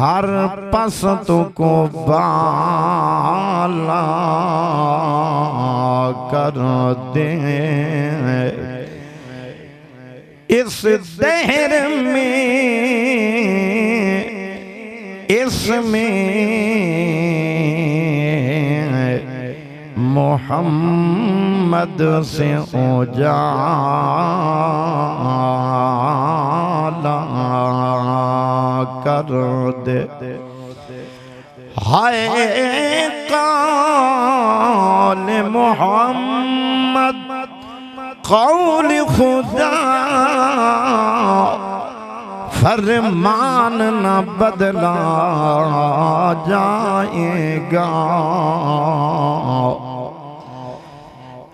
हर पसत को बाला कर दे। इस दहर में इसमें मोहम्मद से उजाला कर दे। हाय कौल मोहम्मद कौल खुदा फरमान न बदला जाएगा।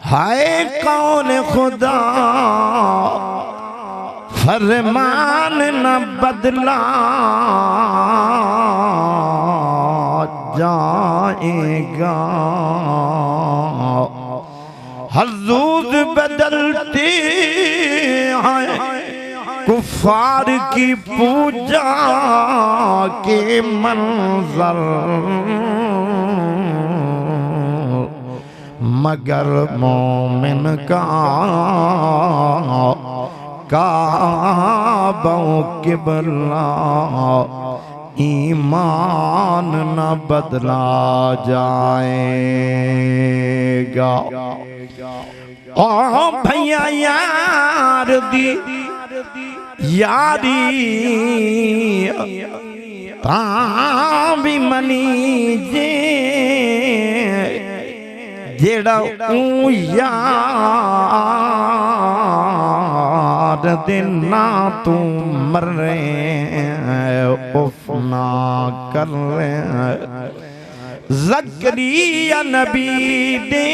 हाय कौन खुदा फरमान न बदला जाएगा। हजूर बदलते हैं कुफार की पूजा के मंजर, मगर मोमिन का काबा किबला ईमान न बदला जाएगा। ओ भैया यार दी यारी भी मनी जे जेड़ा यार देना तू मरे उफना कर रहे। ज़करिया नबी दे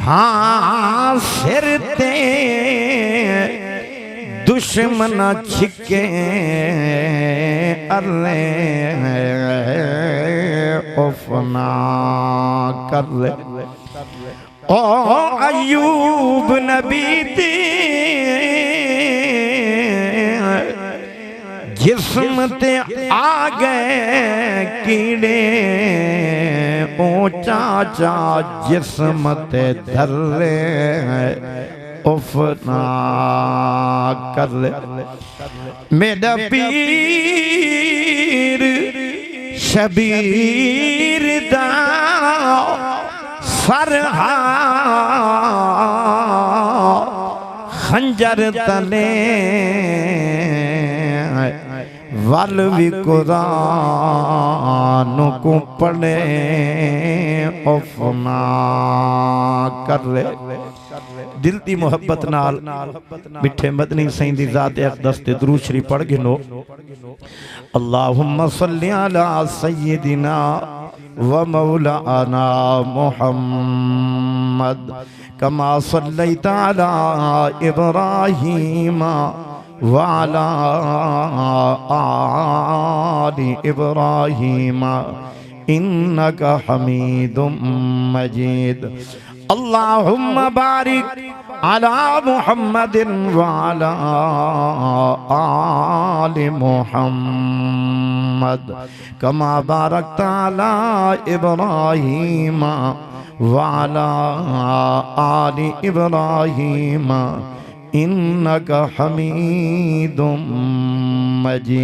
हाँ सिर ते दुश्मन छिके अरे उफना कर ले। ओ अयूब नबी दे जिस्म ते आ गए कीड़े ऊंचा चा जिस्म ते धरे उफना कर ले। मेरा पीर शबीर दा सरहा खंजर तले वल भी कुरान को पढ़े उफना कर ले। दिल दी मोहब्बत नाल मिठे मदनी सईं दी ज़ात अक़दस ते दुरूद शरीफ पढ़ गिनो। अल्लाहुम्मा सल्ली अला सय्यिदिना व मौलाना मुहम्मद कमा सल्लैता अला इब्राहीम व अला आलि इब्राहीम इन्नका हमीदुम मजीद। अल्लाहुम्मा बारिक अला मुहम्मदिन व अला आलि मुहम्मद कमा बारकता अला इब्राहीम व अला आलि इब्राहीम इन्नका हमीदुम मजीद।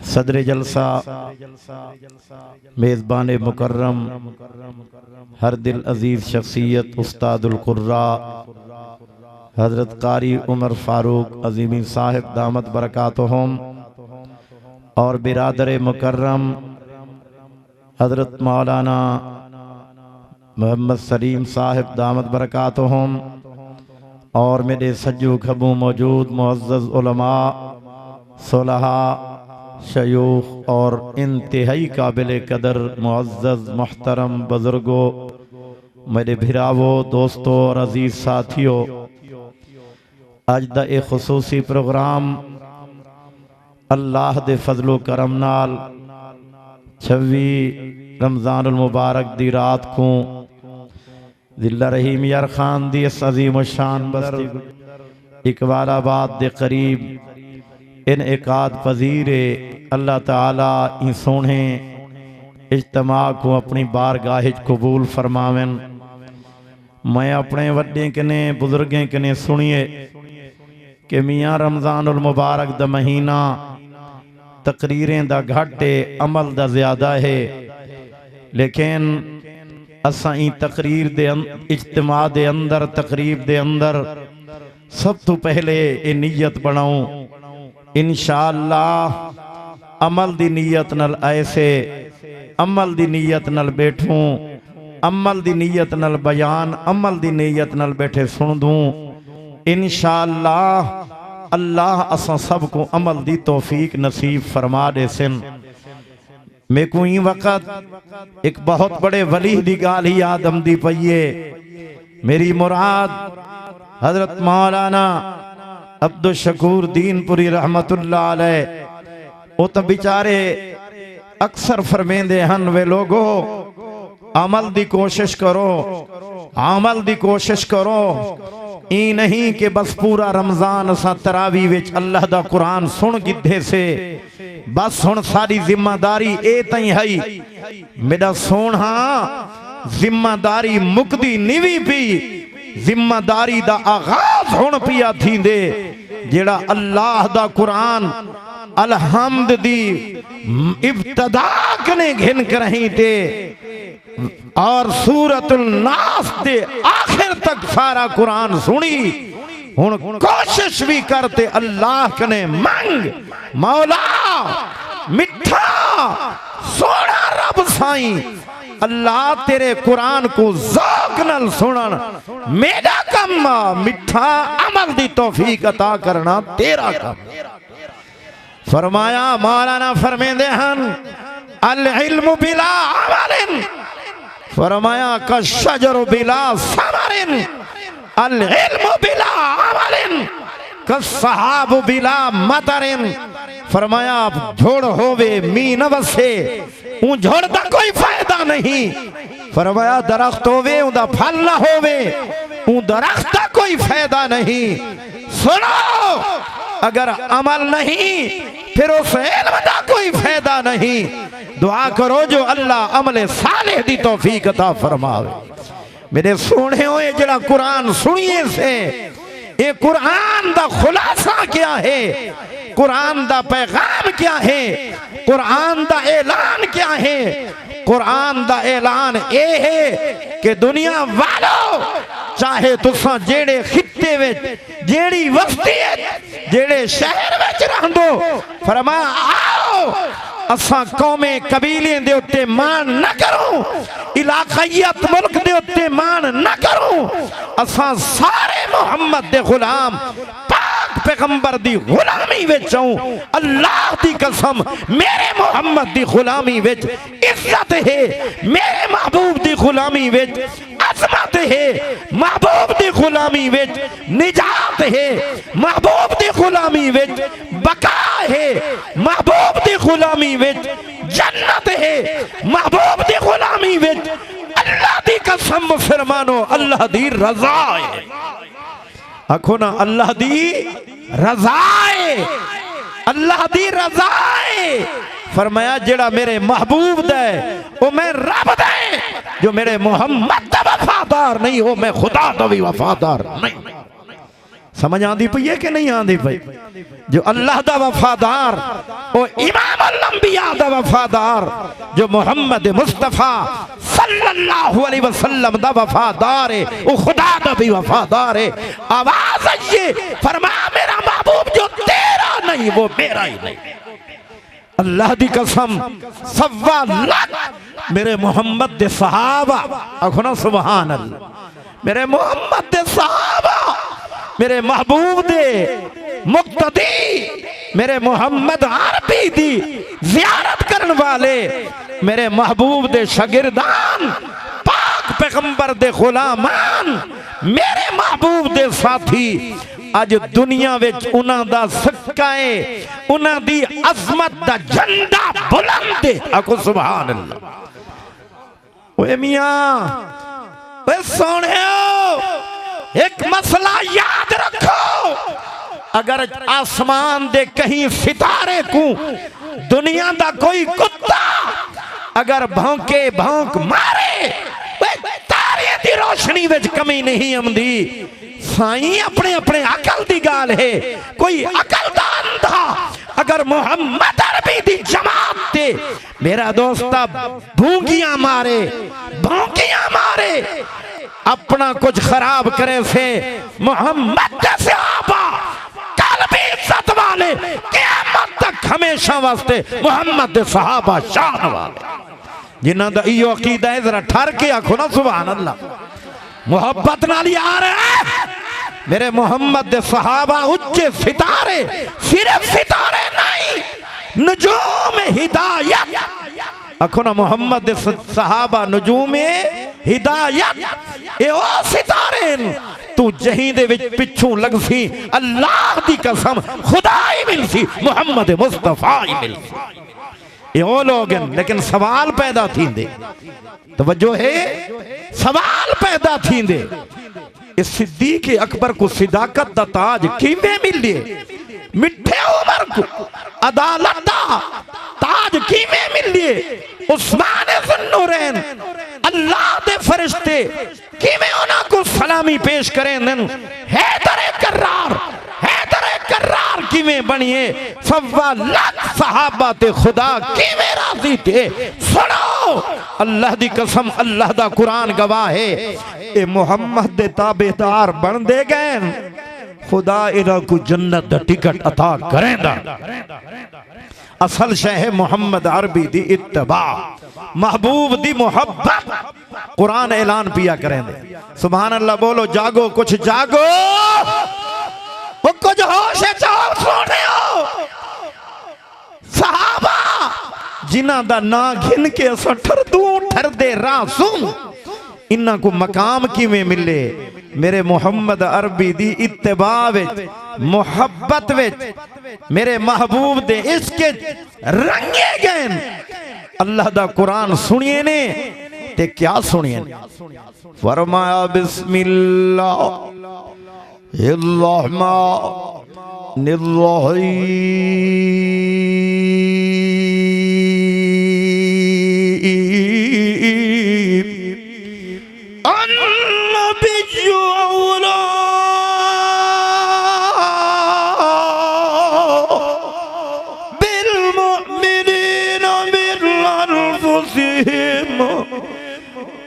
सदर जलसा मेज़बान मुकर्रम हर दिल अजीज शख्सियत उस्तादुल कुर्रा हजरत कारी उमर फारूक अजीमी साहिब दामत बरकातुहुम और बिरादर मुकर्रम हजरत मौलाना मोहम्मद सलीम साहिब दामत बरकातुहुम और मेरे सज्जू खबू मौजूद मुअज़्ज़ज़ उलमा सुलहा शयूख और इंतहाई काबिल कदर मुअज़्ज़ज़ मुहतरम बुजुर्गों, मेरे भिरावो दोस्तों और अजीज साथियों, अज दा एक खुसूसी प्रोग्राम अल्लाह दे फजलो करम नाल 26 रमज़ानुल मुबारक दी रात को दिल्ला रहीम यार खान दी इस अजीम शान बस्ती इकबालाबाद दे करीब इनइकाद पजीर अल्लाह ताला इन सोने इज्तमा को अपनी बारगाह कबूल फरमावन। मैं अपने वड्डे कने बुजुर्गें कने सुनिए कि मियाँ रमज़ानुल मुबारक दा महीना तकरीरें दा घट है, अमल दा ज़्यादा है, लेकिन असां ई तकरीर दे इज्तिमा दे अंदर तकरीब दे अंदर सब तो पहले ये नीयत बनाऊं इंशाअल्लाह अमल दी नीयत नल ऐसे अमल दी नीयत नल बैठूं, अमल दी नीयत नल बयान अमल दी नीयत नल बैठे सुन दूं इंशाअल्लाह। अल्लाह असां सब को अमल दी तौफीक नसीब फरमा दे सिन। मैं को ई वक़्त एक बहुत बड़े वली दी गाल ही याद आमदी पईए। मेरी मुराद हजरत मौलाना अब्दुल शकूर दीनपुरी रहमतुल्लाह अलैह। वो तो बेचारे अक्सर फरमेंदे हन वे लोगो अमल दी कोशिश करो, अमल दी कोशिश करो। ई नहीं कि बस पूरा रमजान असा तरावी विच अल्लाह दा कुरान सुन गिद्धे से बस हुण सारी जिम्मेदारी ए तई है। मेरा सोना जिम्मेदारी मुकदी निवी पी, जिम्मेदारी दा आगाज हुण पिया थींदे। जेड़ा अल्लाह दा कुरान अलहम्द दी इब्तदा कने घिन करही ते और सूरतुल नास दे आखिर तक सारा कुरान सुनी। हुण कोशिश भी करते अल्लाह कने मंग मौला मिठा सोना रब साईं अल्लाह तेरे कुरान को ज़ौक़ नाल सुनन मेरा कम, मिठा अमल दी तौफीक अता करना तेरा कम। फरमाया मौलाना फरमेंदे हन अल इल्मु बिला अमलिन, फरमाया का शजर बिला समरिन, अल इल्मु बिला अमलिन का सहाब बिला मतरिन। फरमाया झोड़ होवे मी न वसे ऊ झोड़ दा कोई फायदा नहीं। फरमाया दरख्त होवे उदा फल ना होवे ऊ दरख्त दा कोई फायदा नहीं। सुनो अगर अमल नहीं फिर उस इल्म दा कोई फायदा नहीं। दुआ करो जो अल्लाह अमले सालेह दी तौफीक अता फरमावे। मेरे सोने होए जड़ा कुरान सुनिए से ये कुरान दा खुलासा क्या है, कुरान दा पैगाम क्या है, कुरान दा ऐलान क्या है। कुरान दा ऐलान ये है कि दुनिया वालों चाहे तुसा जेड़े खित्ते विच जेड़ी बस्ती जेड़े शहर विच रहंदो, फरमाया आओ असा कौमे कबीले दे उत्ते मान न करूं, इलाकायत मुल्क दे उत्ते मान न करूं। असा सारे मोहम्मद दे गुलाम पाक पैगंबर दी गुलामी विच आऊं। अल्लाह दी कसम मेरे मोहम्मद दी गुलामी विच इज्जत है, मेरे महबूब दी गुलामी विच अजमत है, महबूब दी गुलामी विच निजात है, महबूब दी गुलामी विच बका है, महबूब दी गुलामी विच जन्नत है, महबूब दी गुलामी विच अल्लाह दी कसम फरमानो अल्लाह दी रज़ा है। आखो ना अल्लाह दी रज़ा है, अल्लाह दी रज़ा है। फरमाया जेड़ा मेरे महबूब दे वो मैं रब दे, जो मेरे मोहम्मद दा वफादार नहीं वो मैं खुदा दा भी वफादार नहीं। समझ आंदी पई है कि नहीं आंदी पई? जो अल्लाह दा वफादार वो इमामुल अंबिया दा वफादार, जो मोहम्मद मुस्तफा सल्लल्लाहु अलैहि वसल्लम दा वफादार है वो खुदा दा भी वफादार है। आवाज आइए फरमाया मेरा महबूब जो तेरा नहीं वो मेरा ही नहीं। अल्लाह दी कसम 1.25 लाख मेरे मोहम्मद दे सहाबा, आखो ना सुभान अल्लाह, मेरे मोहम्मद दे सहाबा, मेरे महबूब दे मुक्तदी, मेरे मोहम्मद अरबी दी ज़ियारत करने वाले, मेरे महबूब दे शागिर्दान, पाक पैगंबर दे गुलामान, मेरे महबूब दे साथी अज दुनिया विच उन्हां दा सदकाए उन्हां दी अज़मत दा झंडा बुलंद है। आखो सुभान अल्लाह। ओए मियां ओए सोहणियो एक मसला याद रखो, अगर आसमान दे कहीं सितारे को दुनिया दा कोई कुत्ता अगर भौंके भौंक मारे तारे दी रोशनी विच कमी नहीं आंदी। साईं अपने अपने अकल दी गाल है, कोई अकल दा अंधा अगर मोहम्मद अरबी दी जमात ते मेरा दोस्ता भूंगियां मारे भौंकियां मारे अपना कुछ खराब करे से मोहम्मद के सहाबा कल भी इज्जत वाले क़यामत तक हमेशा वास्ते मोहम्मद के सहाबा शान वाले जिन्हां दा इहो अकीदा है। जरा ठर के आखो ना सुभान अल्लाह। मोहब्बत नाल यार है मेरे मोहम्मद दे सहाबा उच्चे सितारे, सिर्फ सितारे नहीं नजूम हिदायत। आखो ना मोहम्मद दे सहाबा नजूम हिदायत। ए ओ सितारे तू जहीं दे विच पिछू लगसी अल्लाह दी कसम खुदा ही मिलसी मोहम्मद मुस्तफा ही मिलसी। ये ओ लोग हैं लेकिन सवाल पैदा थींदे, तवज्जो है, सवाल पैदा थींदे इस सिद्दीक़ अकबर को सिदाकत दा ताज किवें मिले, मिठे उमर को अदालत दा ताज किवें मिले, उस्मान ज़ुन्नूरैन अल्लाह दे फरिश्ते किवें उन्हां को सलामी पेश करें। हैदर कर्रार किवें बनिए, 1.25 लाख सहाबा ते खुदा किवें राजी थे। सुनो अल्लाह दी कसम अल्लाह दा कुरान गवाह है ए मोहम्मद दे ताबेदार बन दे गए खुदा इरा को जन्नत दा टिकट अता करेंदा। असल शय है मोहम्मद अरबी दी इत्तबा, महबूब दी मोहब्बत। कुरान ऐलान पिया करेंदे सुभान अल्लाह। बोलो जागो कुछ जागो, वो कुछ होश जाओ सोने सहाबा जिन्हां दा ना घिन के अस ठर दे रासुम इन्हां को मकाम किवें मिले मेरे मोहम्मद अरबी दी इत्तबा विच मोहब्बत विच मेरे महबूब दे इसके रंगे गए। अल्लाह दा कुरान सुनिए ने ते क्या सुनिए, फरमाया बिस्मिल्लाह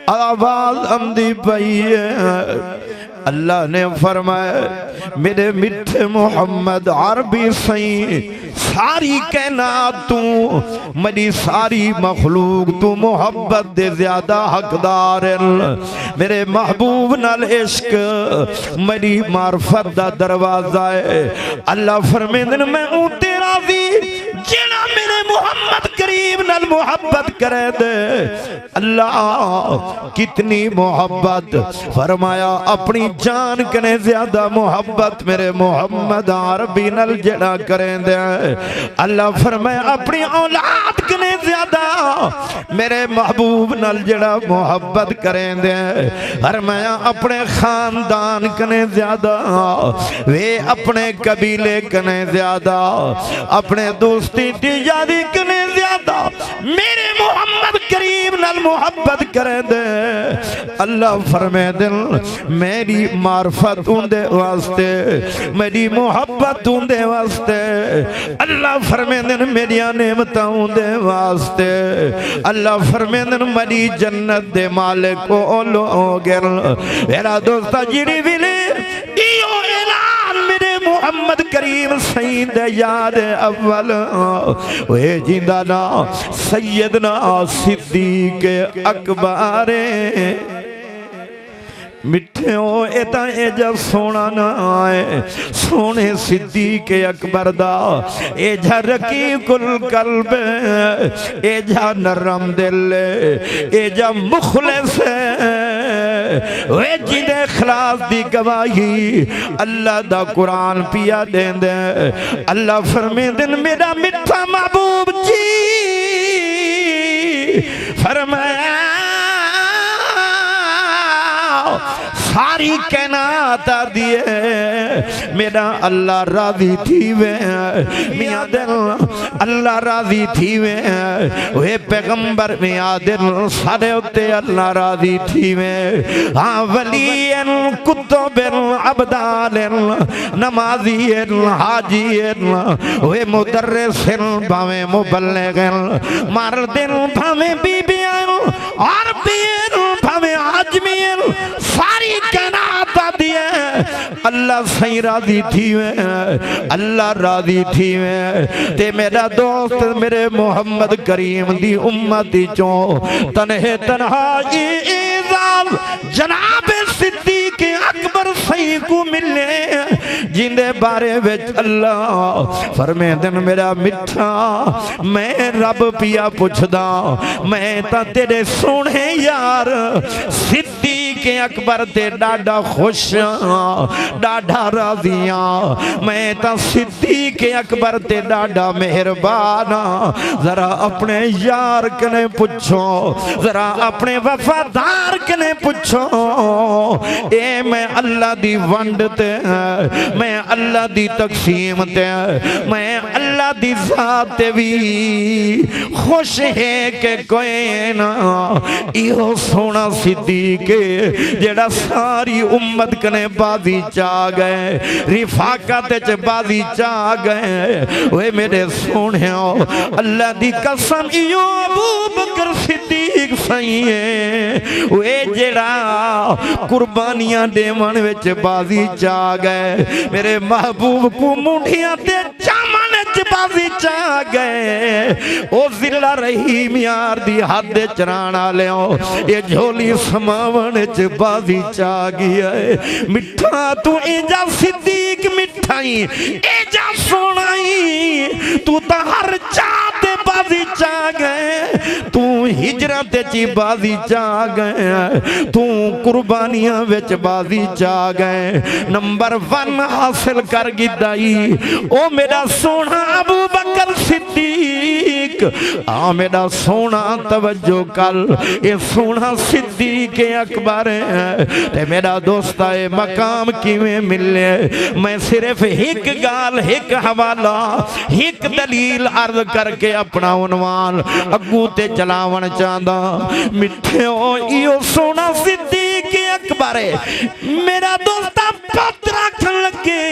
आवाज आंदी पई है। अल्लाह ने फरमाया मेरे मिठे मोहम्मद अरबी सही सारी कायनात तू मेरी सारी मखलूक तू मोहब्बत दे ज्यादा हकदार है। मेरे महबूब नाल इश्क मेरी मार्फत दा दरवाजा है। अल्लाह फरमांदे मैं ऊ तेरा भी जेड़ा मेरे मोहम्मद करीम नाल मोहब्बत करे दे। अल्लाह कितनी मोहब्बत, फरमाया अपनी जान कने ज्यादा मोहब्बत मेरे मोहम्मद अरबी नाल जेड़ा करें दे। अल्लाह फरमाया अपनी औलाद कने ज्यादा मेरे महबूब नाल जेड़ा मोहब्बत करें दे। फरमाया अपने खानदान कने ज्यादा, वे अपने कबीले कने ज्यादा, अपने दोस्ती यारी कने ज्यादा मेरे मोहम्मद करीम नाल मोहब्बत करे दे। अल्लाह फरमाए दिल मेरी मार्फत उनदे वास्ते, मेरी मोहब्बत उनदे वास्ते। अल्लाह फरमाए दिल मेरी नेमत उनदे वास्ते। अल्लाह फरमाए दिल मेरी जन्नत दे मालिक को लोगे। मेरा दोस्ता जिड़ी विले इयो ऐलान मेरे मोहम्मद करीम सईद याद अव्वल वे जिंदा ना सैयदना सिद्दीक अकबर मिठे हो एता एजा सोना ना है सोने सिद्दीक अकबर दा एजा रकीकुल कल्ब एजा नरम दिल एजा मुखलिस वे जिदे खिलाफ दी गवाही अल्लाह दा कुरान पिया देंदे। अल्लाह फरमांदे मेरा मिठा महबूब जी फरमाया सारी कायनात दिए मेरा अल्लाह राजी थी वे मियां दिल अल्लाह राजी थी वे वे पैगंबर मियां दिल सारे उत्ते अल्लाह राजी थी वे हाँ वलीन कुतुबिन अबदालिन नमाजियन हाजियन वे मुदर्रिसिन भावे मुबल्लिगिन मर्दिन भावे बीबियन अरबियन भावे आजमियन सारी कायनात दिए अल्लाह सही राजी थी वे अल्लाह राजी थी वे ते मेरा दोस्त मेरे मोहम्मद करीम दी उम्मत चो तनहे तन्हा जनाब सिद्दीक अकबर सही को मिले जिंदे बारे विच अल्लाह फरमे दिन मेरा मिठा मैं रब पिया पुछदा मैं ता तेरे सोने यार सिद्दीक अकबर ते डाडा खुश डाडा राजिया मैं ता सिद्दीक अकबर ते डाडा मेहरबान जरा अपने यार कने पुछो जरा अपने वफादार कने पुछो ए मैं अल्लाह दी वंड ते मैं अल्लाह दी तकसीम ते मैं अल्लाह दी जात ते भी खुश है कि कोई ना इहो सोना सिद्दीक जेड़ा सारी उम्मत कने बाजी चा गए रिफाकत च बाजी चा गए वे मेरे सोने अल्लाह दी कसम इहो अबू बकर सिद्दीक सही है वे जेड़ा कुर्बानियां देवन विच बाजी चा गए मेरे महबूब को मुंडियां ते चामन च बाजी चा गए ओ जिला रहीम यार दी हद चराण वालियो ये झोली समावन च बाजी चा गया है मिठा तू एजा सिद्दीक मिठाई एजा सोनाई तू तो हर चाहते बाजी चा गए तू हिजरा ते ची बाजी चा गए तू कुर्बानियां विच बाजी चा गए नंबर 1 हासिल कर गिदाई ओ मेरा सोना अबू बकर सिद्दीक आ मेरा सोना तवज्जो कर ये सोना सिद्दीक अकबर ते मेरा दोस्ता ए मकाम किवें मिले मैं सिर्फ एक गाल एक हवाला एक दलील अर्ज करके अपना उन्वान अगू ते चलावन चाहदा मिठियो इहो सोना सिद्दीक अकबर मेरा दोस्ता पुत्र रखन लगे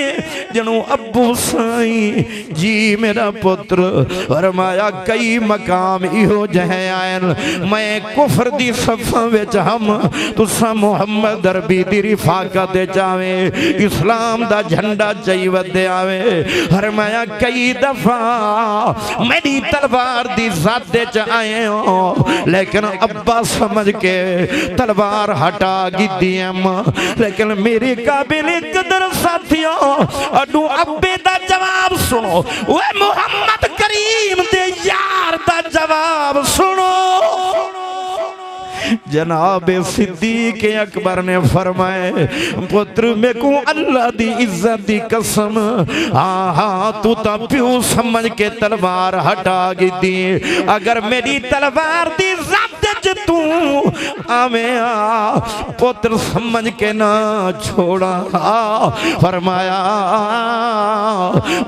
जनु अब्बू साई जी मेरा पुत्र फरमाया कई मकाम इहो जहे आयन मैं कुफर दी सफा विच हम तुसा मुहम्मद अरबी दी रिफाकत चावे इस्लाम दा झंडा चाई वधे आवे फरमाया कई दफा मेरी तलवार दी ज़ात च आए हो लेकिन अब्बा समझ के तलवार हटा गिद्दी लेकिन मेरे काबिल कदर साथियों अडू अब्बे दा जवाब सुनो वे मोहम्मद करीम दे यार दा जवाब सुनो जनाब सिद्दीक अकबर ने फरमाए पुत्र मेरे को अल्लाह दी इज्जत दी कसम हाँ हाँ तू तो प्यू समझ के तलवार हटा दी अगर मेरी तलवार दी इज्जत तू आवे पुत्र समझ के ना छोड़ा फरमाया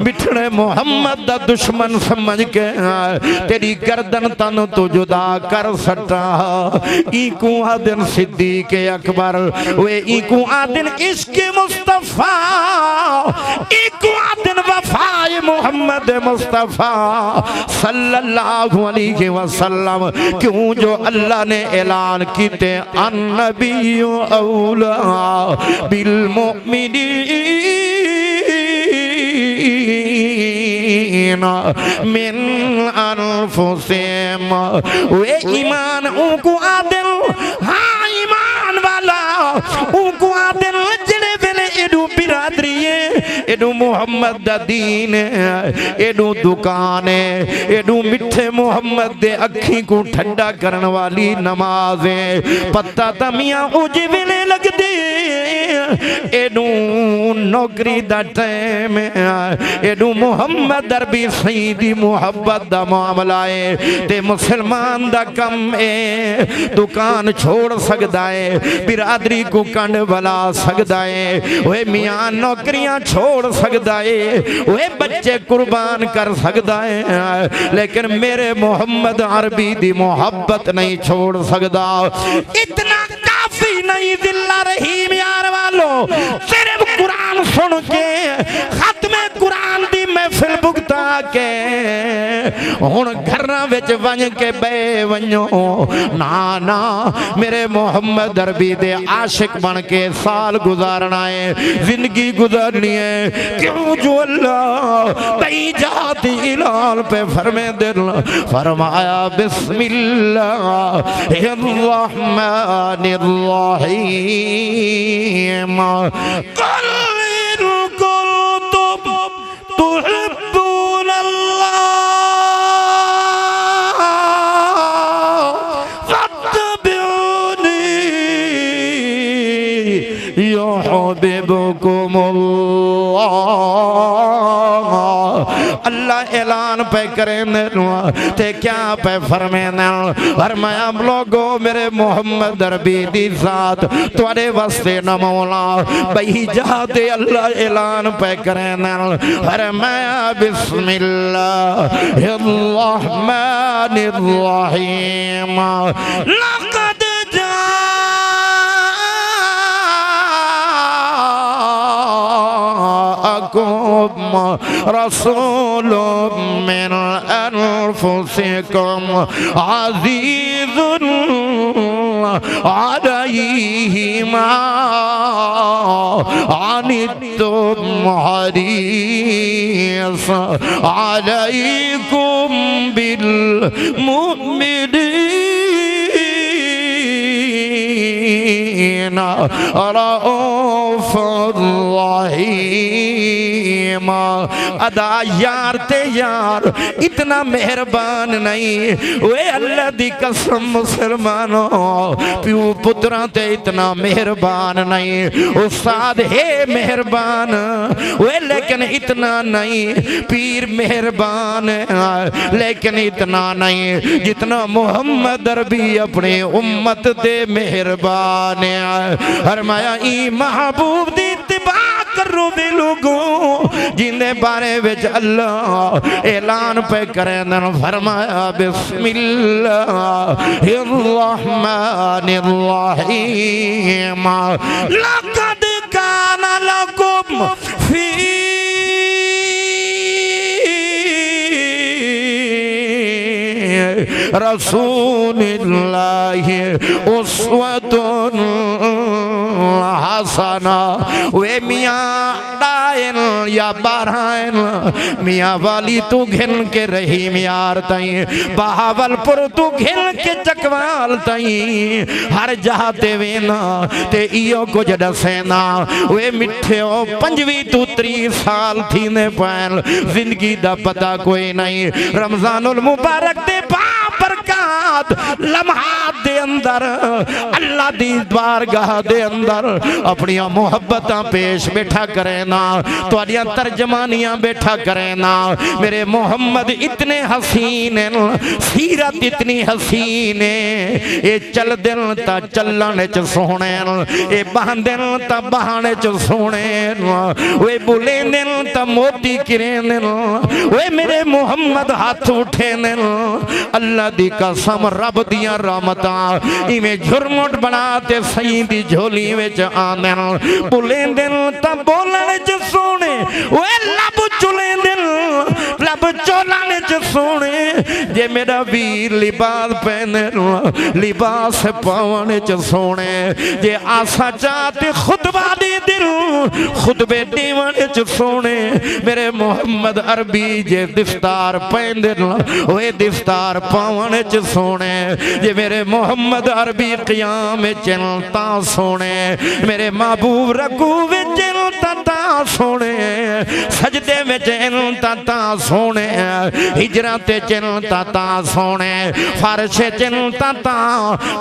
बिठड़े मोहम्मद दा दुश्मन समझ के तेरी गर्दन तन तू जुदा कर सटा इकू आदिन सिद्दीक अकबर वे इकू आदिन इश्क मुस्तफा इकू आदिन वफाए मोहम्मद मुस्तफा सल्लल्लाहु अलैहि वसल्लम क्यों जो अल्लाह ने ऐलान कीते अन्नबिय्यु औला बिल मुमिनीन मिन अनफुसिहिम वे ईमान उनको आदिल हाँ ईमान वाला उनको आदिल जड़े वेले एडू बिरादरी है एडू मोहम्मद दा दीन है एडू दुकान है एडू मिठे मोहम्मद दे अखी को ठंडा करने वाली नमाज है पत्ता तमिया उज वेले लग दे एनू नौकरी दा टाइम एनू मुहम्मद अरबी सही दी मुहब्बत दा मामला है ते मुसलमान दा कम है दुकान छोड़ सकदा है बिरादरी को कंड बला सकदा है ओए मियां नौकरियां छोड़ सकदा है ओए बच्चे कुर्बान कर सकदा है लेकिन मेरे मोहम्मद अरबी दी मोहब्बत नहीं छोड़ सकदा। इतना काफी नहीं दिल्ला रहीम यार वालों सिर्फ कुरान सुन के खत्मे कुरान दी महफिल भुगता के हुण घरां विच वंज के बे वञो ना ना मेरे मोहम्मद अरबी दे आशिक बन के साल गुजारना है जिंदगी गुजारनी है क्यों जो अल्लाह कई जाती इलाल पे फरमे दिल फरमाया बिस्मिल्लाहिर्रहमानिर्रहीम कुल कुल तुहिब्बुनल्लाह फत्तबिऊनी युहिब्बुकुमुल्लाह। अल्लाह ऐलान पे करें ते क्या पे फरमाया लोगो मेरे मोहम्मद अरबी दी जात तुहाडे वास्ते न मौला बही जाते अल्लाह ऐलान पे करें फरमाया बिस्मिल्लाहिर्रहमानिर्रहीम लक़द रसूलुम मिन अनफुसिकुम अज़ीज़ुन अलैहि मा अनित्तुम हरीस अलैकुम बिल मुमिनीना रऊफ़ुर रहीम। अदा यार ते यार इतना मेहरबान नहीं वे अल्लाह दी कसम मुसलमानों प्यू पुत्रा ते इतना मेहरबान नहीं उस्ताद है मेहरबान वे लेकिन इतना नहीं पीर मेहरबान लेकिन इतना नहीं जितना मोहम्मद अरबी अपने उम्मत दे मेहरबान फरमाया ई महबूब दी इत्तिबा करो बे लोगों जिंदे बारे विच अल्लाह ऐलान पे करें फरमाया बिस्मिल्लाहिर्रहमानिर्रहीम लक़द काना लकुम फी रसूलिल्लाहि उस्वतुन हसना। वे मियाँ डायन या बारहान मियाँ वाली तू घिन के रही मियार तई बहावलपुर तू घिन के चकवाल तई हर जाते वेना ते इयो कुछ दसेना वे मिठे पंजवी तू 30 साल थी ने पैन जिंदगी दा पता कोई नहीं रमजानुल मुबारक दे बरकत लम्हात दे अंदर अल्लाह दी बारगाह दे अंदर अपनी मोहब्बतां पेश बैठा करे ना तुहाडियां तर्जमानियां बैठा करे ना मेरे मोहम्मद इतने हसीन सीरत इतनी हसीन ये चल दिन ता चलन च सोहने ये बहांदे ता बहाने च सोहने वे बुले दिन ता मोती किरे वे मेरे मोहम्मद हाथ उठे अल्लाह दी कसम रब दियां रहमतां इवें झुरमुट बनाते सही दी झोली विच आंदे बुलेंदे तां बोलण च सोहणे ओए लब चुलेंदे लब चोलण च सोहणे जे मेरा वीर लिबास पहने लिबास पावण च सोहणे जे आसा चाहते खुतबा दी दिल खुतबे देवण च सोहणे मेरे मोहम्मद अरबी जे दस्तार पहनदे ओए दस्तार पावण च सोहणे जे मेरे मोहम्मद अरबी क़याम चलता सोहणे मेरे महबूब रकू विच चलता सोने सजदे विच चिंता सोने हिजरत चिंता सोने फर्श चिंता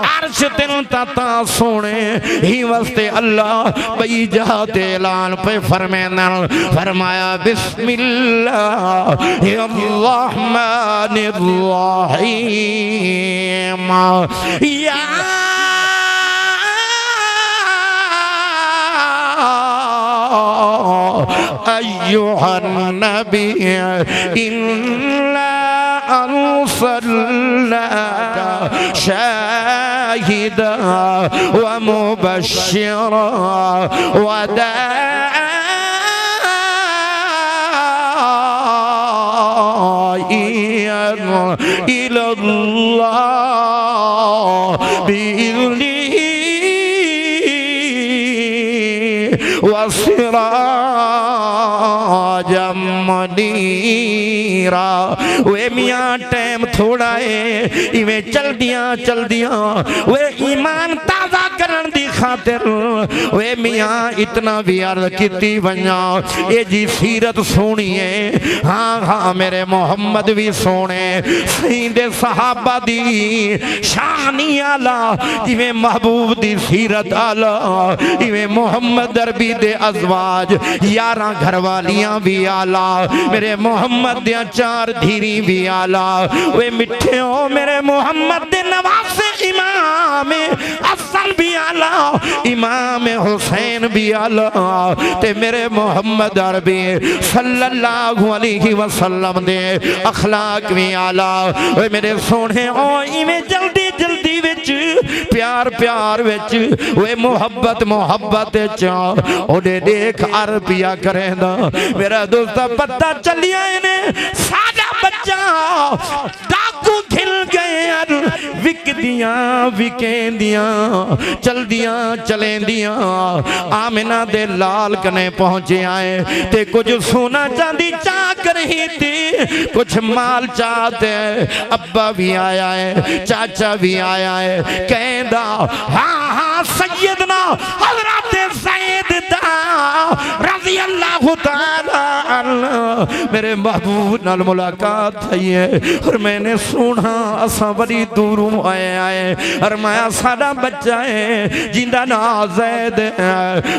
अर्श चिंता सोने ही वास्ते अल्लाह बई जाते ऐलान पे फरमाना फरमाया बिस्मिल्लाहिर्रहमानिर्रहीम या अय्युहन नबी इन्ना अर्सलनाका शाहिदा व मुबश्शिरा व दाइयन इलल्लाह बिइज़्निही व सिराजम मुनीरा। वे मियाँ टाइम थोड़ा है इवें चल दियां वे ईमान ताज़ा करन दी खातिर वे मियाँ इतना भी अर्ज कीती वन्या ये जी सीरत सोनी है। हाँ हाँ मेरे मोहम्मद भी सोने सईदे सहाबा दी शानी आला जिवें महबूब दी सीरत आला इवें मोहम्मद अरबी दे अज़वाज 11 घरवालियां भी आला मेरे मोहम्मद दियां 4 धीरी भी आला वे मिठे हो मेरे मोहम्मद दे नवासे इमाम असल भी आला इमाम हुसैन भी आला ते मेरे मोहम्मद अरबी सल्लल्लाहु अलैहि वसल्लम दे अखलाक भी आला वे मेरे सोने ओ इवें जल्दी जल्दी विच प्यार प्यार विच वे मोहब्बत मोहब्बत च ओदे देख अरबिया करेंदा मेरा दोस्त पता चलिया इने सादा बच्चा डाकू खिल गए विकदियां विकेंदियां चलदियां चलेंदियां आमिना दे लाल कने पहुंचे आए ते कुछ सोना चांदी चा कर ही थी कुछ माल चाहते अब्बा भी आया है चाचा भी आया है कहंदा हाँ हाँ सैयदना हज़रत सैयद रज़ी अल्लाह ताला मेरे महबूब नाल मुलाकात थई है और मैंने सुना असा बड़ी दूरों आए और मैं साडा बच्चा है जिंदा ना ज़ैद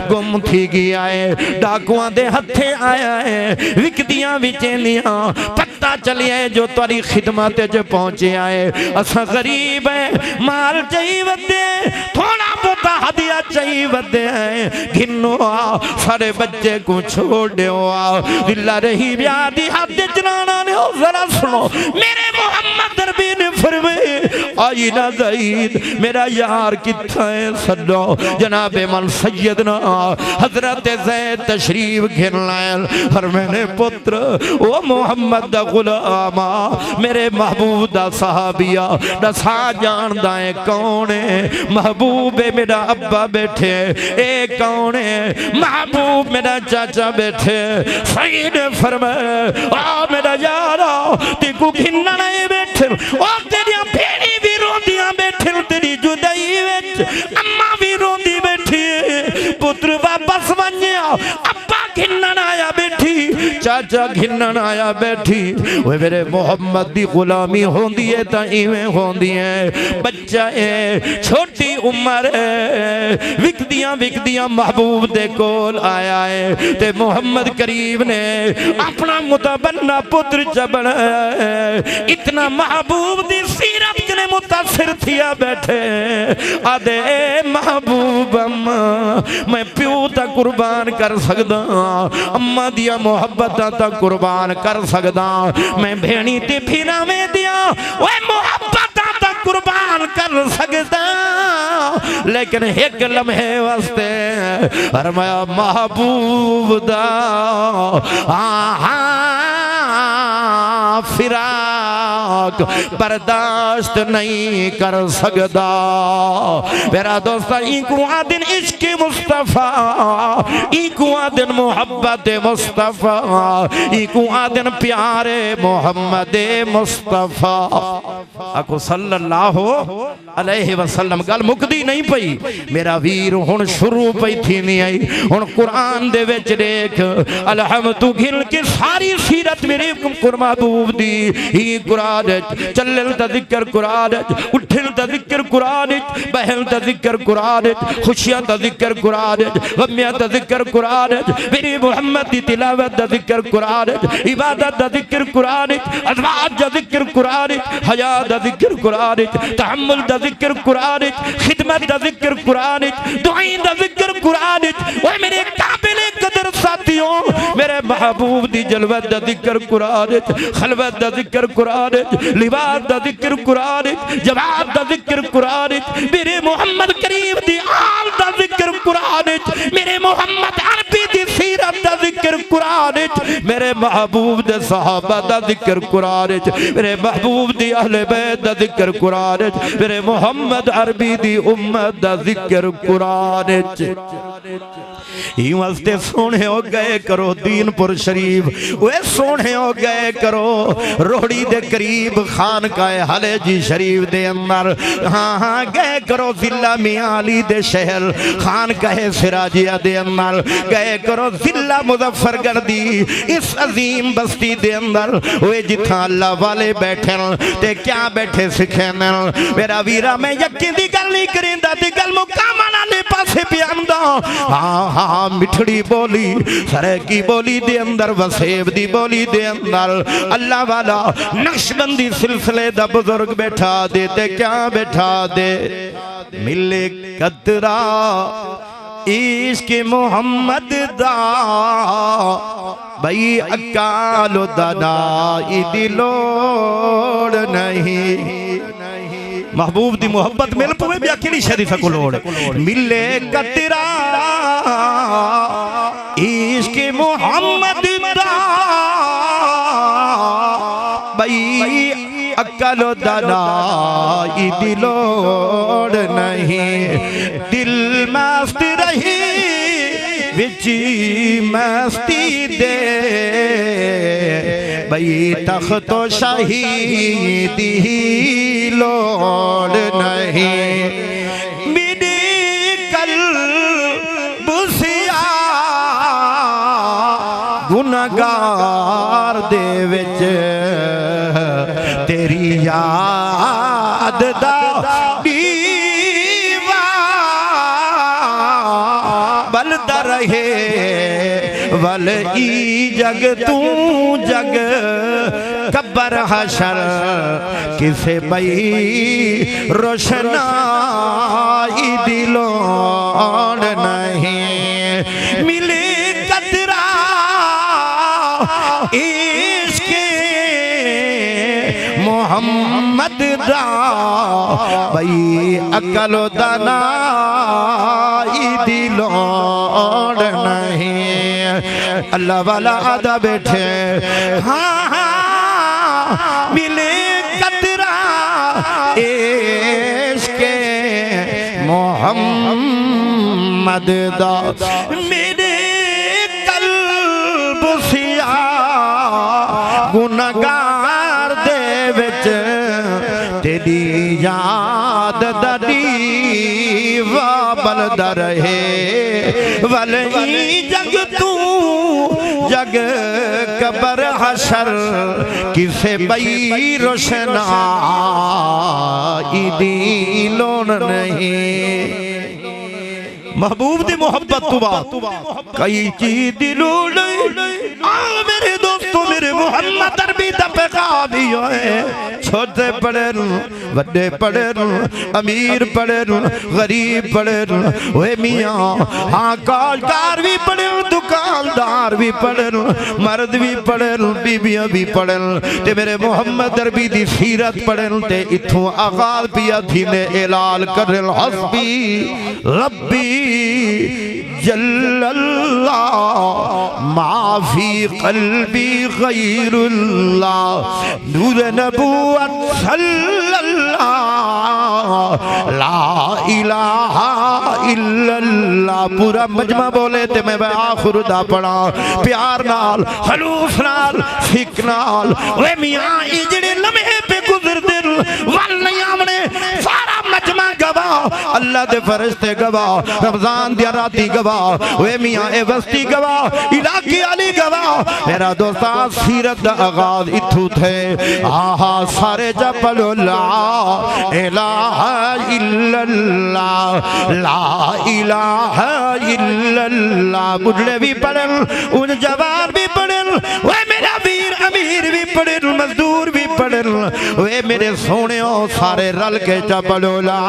गुम थी गया है डाकुआं दे हथे आया है विकदियां विचेंदियां पता चलिए जो तुहाडी खिदमत च पहुंचे आए असा गरीब है माल चाहिए थोड़ा बहुत हदिया चाहिए घिनो सारे बच्चे को छोड़ दो दिल्ला रही ब्याह दी हाथ चलाना ने जरा सुनो मेरे मोहम्मद अरबी ने फरमाए आई ना ज़ईद मेरा यार किथा है सदो जनाबे मन सैयदना हजरत ज़ैद तशरीफ घिन लायल और मैंने पुत्र ओ मोहम्मद दा गुलामा मेरे महबूब दा सहाबिया दसा जानदा है कौन है महबूब मेरा अब्बा बैठे ए कौन है महबूब मेरा चाचा बैठे सईद ने फरमाया आ मेरा यारा तेको घिन्ना नहीं बैठे ओ तेरिया भेड़ी भी रोंदियां बैठे तेरी जुदाई विच अम्मा भी रोंदी बैठी पुत्र वापस वन्या अब्बा घिन्नन आया बैठी चाचा घिन्नन आया बैठी वे मेरे मोहम्मद दी गुलामी होंदी है तां इवें होंदी है बच्चा है छोटी उम्र है विकदियां महबूब दे कोल आया है ते मोहम्मद करीम ने अपना मुतबन्ना पुत्र जबन इतना महबूब दी सीरत के मुतासिर थिया बैठे आदे महबूब अम्मा मैं प्यो तक कुर्बान कर सकदा अम्मा दिया मोहब्बत तक कुर्बान कर सकदा मैं भेणी ते फिरा में दिया ओए मोहब्बत तक कुर्बान कर सकदा लेकिन एक लम्हे वास्ते फरमाया महबूब दा फिराक पाक बर्दाश्त नहीं कर सकदा। मेरा दोस्त इको आदिन इश्क मुस्तफा, इको आदिन मोहब्बत मुस्तफा, इको आदिन प्यारे मोहम्मद मुस्तफा। आखो सल्लल्लाहु अलैहि वसल्लम। गल मुकदी नहीं पई मेरा वीर, हुण शुरू पई थी नहीं आई। हुण कुरान दे विच देख अलहमदु गिल के सारी सीरत मेरे महबूब दी ही कुरान चलल दा जिक्र कुरान, उठल दा जिक्र कुरान, बहल दा जिक्र कुरान, खुशियां दा जिक्र कुरान, गमियां दा जिक्र कुरान, मेरे मोहम्मद दी तिलावत दा जिक्र कुरान, इबादत दा जिक्र कुरान, अज़वाज दा जिक्र कुरान, हया दा जिक्र कुरान, तहम्मुल दा जिक्र कुरान, खिदमत दा जिक्र कुरान, दुआएं दा जिक्र कुरान। ओए मेरे काबिल कदर साथियों, मेरे महबूब दी जलवत दा जिक्र कुरान, खलवत दा जिक्र कुरान, लिबास दा जिक्र कुरान, जवाब दा जिक्र कुरान, मेरे मोहम्मद करीम दी आल दा जिक्र कुरान, मेरे मोहम्मद अरबी दी सीरत दा जिक्र कुरान, मेरे महबूब दे सहाबा दा जिक्र कुरान, मेरे महबूब दी अहले बैत दा जिक्र कुरान, मेरे मोहम्मद अरबी दी उम्मत दा जिक्र कुरान। वास्ते सोने हो गए करो दीनपुर शरीफ, वे सोने हो गए करो रोहड़ी दे करीब खान का हले जी शरीफ दे अंदर। हाँ हाँ गए करो जिला मियां अली दे शहर खान कहे सिराजिया दे अंदर, गए करो जिला मुजफ्फरगढ़ दी इस अजीम बस्ती दे अंदर। वे जिथा अल्लाह वाले बैठे ते क्या बैठे सिखे मेरा वीरा, मैं यकीन दी गल नहीं करेंदा ते गल मुकामा नाले पासे पे आंदा। हाँ हाँ मिठड़ी बोली सरे की बोली दे अंदर, वसेब दी बोली दे अंदर अल्लाह वाला नक्शबंदी सिलसिले दा बुजुर्ग बैठा दे ते क्या बैठा दे। मिले कतरा इश्क मोहम्मद दा भाई अकालो दादा इदी लोड़ नहीं। महबूब दी मोहब्बत मिल पवे भी अकेली शरीफ को लोड़। मिले कतरा इश्क मोहम्मद दा भाई अकलो दाना इदी लोड़ नहीं। दिल मस्त रही विची मस्ती दे भाई तख्तो शाही दी लोड़ नहीं। मेरी कल्ब सिया गुनहगार दे विच तेरी याद दा दीवा बलदा रहे वल ई जग तू जग कब्र हशर किसे बई रोशनाई दिलों नहीं। मिले कतरा इश्क़ मोहम्मद दा भाई अकलो दाना दिलोड़ नहीं। अल्लाह वाला आदा बैठे हाँ हाँ मिले कतरा इश्क़ मोहम्मद दा मेरे कल्ब सिया गुनहगार दे विच तेरी याद दी वा बलदा रहे वल ई जग तू जग कबर हशर किसे बई रोशनाई दी लोन नहीं। महबूब दी मोहब्बत तो बात कई चीज दी लोड़ नहीं। मेरे दोस्तों मेरे मोहम्मद अरबी दा पैगाम ही है। छोटे पड़े बड़े पड़े अमीर पड़े गरीब पड़े वे मियाँ हाँ काजगार भी पड़े दुकानदार भी पड़े मर्द भी पड़े बीबियां भी पड़े ते मेरे मोहम्मद अरबी दी सीरत पड़े ते इथों आगाज पिया थी ने ऐलान कर हस्बी रब्बी जल्लल अल्लाह माफी कल्बी गैरुल्लाह नूर नबूवत सल्लल्लाह ला इलाहा इल्लल्लाह। पूरा मजमा बोले ते मैं आखिर दा पढ़ा प्यार नाल खलूस नाल फिक नाल। वे मियां इजड़े लम्हे पे गुजर दिल वल नहीं आमने सारा मजमा गवाह अल्लाह दे फरिश्ते गवाह रमजान दी राती गवाह वे मियां ए बस्ती गवाह इलाके वाली गवाह। मेरा दोस्ता सीरत दा आगाज इथू थे आहा सारे जपल ला इलाहा इल्लल्लाह ला इलाहा इल्लल्लाह। बुढ़े भी पढ़न उन जवान भी पढ़न वे मेरा वीर अमीर भी पढ़न मजदूर भी पढ़न वे मेरे सोने सारे रल के जपलो ला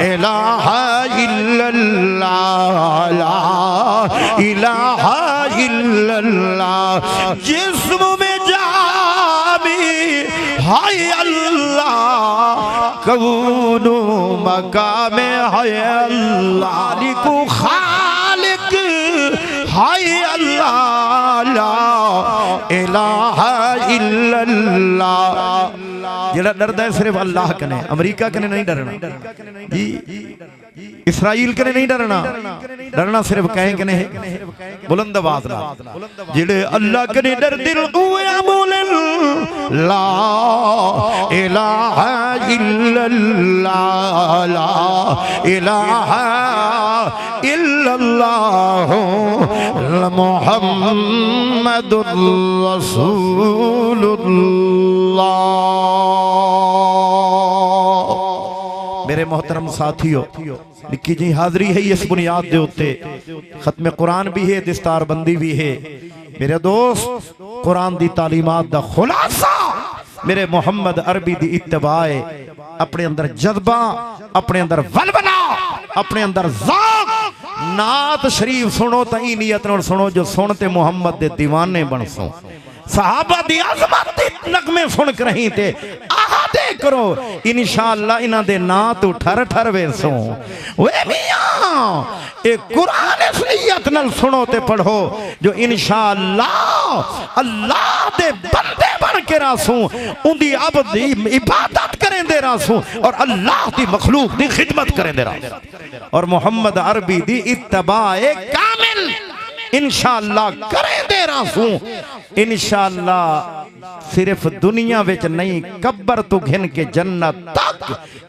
इलाहा इल्लल्लाह ला इलाहा इल्लल्लाह। जिस्म में जामी हाय अल्लाह कौनो मकामे हाय अल्लाह लिखो खालिक हाय अल्लाह ला इलाहा इल्लल्लाह। जेड़ा डरदा है सिर्फ अल्लाह कने अमेरिका कने नहीं डरना जी इसराइल कने नहीं डरना डरना सिर्फ कहें कने बुलंद आवाज नाल जेड़े अल्लाह कने डर दिल ओए बोलन ला इलाहा इल्लल्लाह ला इलाहा इल्लल्लाह मुहम्मदुर रसूलुल्लाह। मेरे मोहतरम साथियों निक्की जी हाजरी है इस बुनियाद दे उत्ते खत्म कुरान भी है दस्तार बंदी भी है। मेरे दोस्त कुरान दी तालीमात दा खुलासा मेरे मोहम्मद अरबी दी इत्तबाए अपने अंदर जज्बा अपने अंदर वलवला अपने अंदर ज़ौक़ नात शरीफ सुनो तो ई नियत नाल सुनो जो सुनते मोहम्मद दे दीवाने बन सो सहाबा दी अज़मत दी नगमे सुन कर रही थे आहादे करो इंशाअल्लाह इना दे ना तो ठर ठर वेसो वे मियां ए कुरान सहीयत नाल सुनो ते पढ़ो जो इंशाअल्लाह अल्लाह दे बंदे बन के रासू उंदी अबदी इबादत करें दे रासू और अल्लाह दी मखलूक दी खिदमत करें दे रासू और मोहम्मद अरबी दी इत्तबाए कामिल इंशाअल्लाह करें दे रासू। इंशाअल्लाह सिर्फ दुनिया विच नहीं कब्र तो घिन के जन्नत तक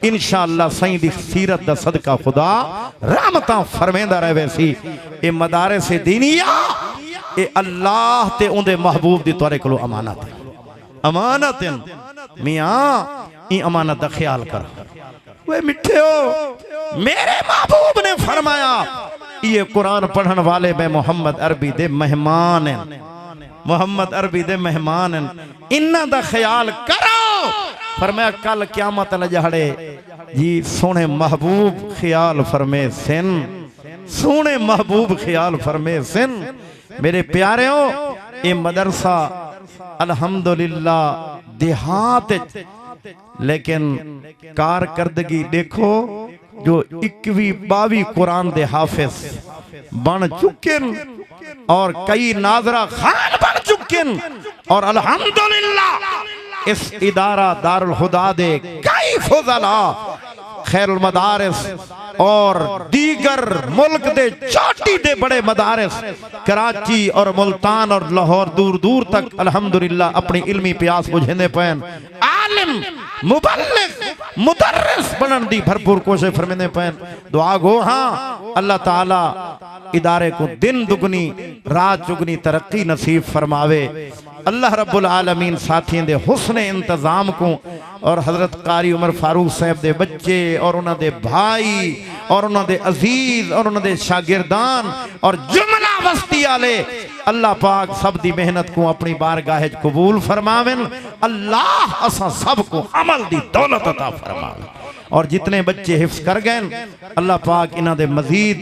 इंशाअल्लाह सही दी सीरत दा सदका खुदा रहमतां फरमेंदा रहे सी। ए मदारिस दीनिया ए अल्लाह ते उंदे महबूब दी तुहाडे कोलों अमानत है अमानत है मियां ई अमानत दा ख्याल कर। वे मिठे हो मेरे महबूब ने फरमाया ये कुरान पढ़न वाले में मोहम्मद अरबी दे मेहमान हैं मोहम्मद अरबी दे मेहमान हैं इन्ना दा ख्याल करो। फरमाया कल क़यामत लजहड़े जी सोने महबूब ख्याल फरमे सिन सोने महबूब ख्याल फरमे सिन। मेरे प्यारेओ ये मदरसा अल्हम्दुलिल्लाह देहात लेकिन कारकर्दगी देखो जो 21-22 कुरान दे हाफिज बन चुके और कई नाजरा खान बन चुके और अल्हम्दुलिल्लाह इस इदारा दारुल हुदा दे कई फुज़ला खैरुल मदारिस और दीगर मुल्क दे चोटी दे बड़े मदारिस कराची और मुल्तान और लाहौर दूर दूर तक अल्हम्दुलिल्लाह अपनी इल्मी प्यास बुझेंदे पैन आलिम मुबल्लिग मुदर्रिस बनन दी भरपूर कोशिश फरमेंदे पैन। दुआ गो हाँ अल्लाह ताला इदारे को दिन दुगनी रात चुगनी तरक्की नसीब फरमावे। अल्लाह रब्बुल आलमीन साथियों दे हुस्न इंतजाम को और हजरत कारी उमर फारूक साहब दे बच्चे और उन्होंने दे भाई और उन्होंने दे अजीज और उन्होंने दे शागिर्दान और जुमला बस्ती आले अल्लाह पाक सब दी मेहनत को अपनी बारगाह कबूल फरमावेन। अल्लाह असा सब को अमल दी दौलत अता फरमावे और जितने बच्चे हिफ्ज कर गए अल्लाह पाक इन्हां दे मजीद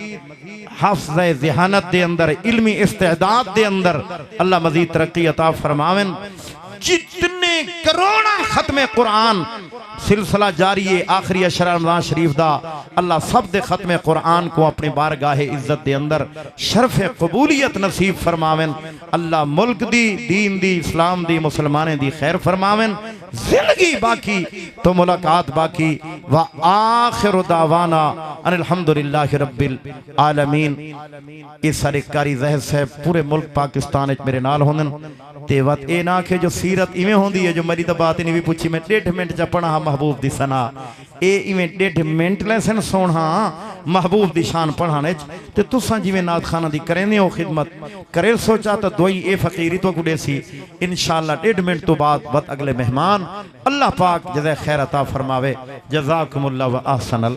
हाफ़िज़े ज़हानत दे अंदर इल्मी इस्तेदाद दे अंदर अल्लाह मजीद तरक्की अता फरमावेन। जितने करोड़ा खत्मे कुरान सिलसिला जारी है आखिरी अशरा रमज़ान शरीफ दा। अल्लाह सब दे खत्मे कुरान को अपनी बारगाहे इज्जत दे अंदर शरफ कबूलियत नसीब फरमावेन। अल्लाह मुल्क दी, दीन दी, इस्लाम दी, मुसलमाने दी खैर फरमावेन। जिंदगी बाकी तो मुलाकात बाकी। व आखिर दावाना अल्हम्दुलिल्लाहि रब्बिल आलमीन। इस सारे कारी ज़हर साहब पूरे मुल्क पाकिस्तान विच मेरे नाल होंदन ते वत ए ना कि जो सीरत इवें होंदी है जो मेरी तो बात ही नहीं भी पूछी मैं 1.5 मिनट च पढ़ा महबूब दी सना ए इवें 1.5 मिनट लैसन सोना महबूब दी शान पढ़ाने ते तुसां जिवें नात खाना दी करेंदे हो खिदमत करे सोचा तो दोई ए फकीरी तो गुडे सी इंशाअल्लाह 1.5 मिनट तो बाद वत अगले मेहमान अल्लाह पाक जज़ा खैर अता फरमावे। जज़ाकुमुल्लाह व अहसनल।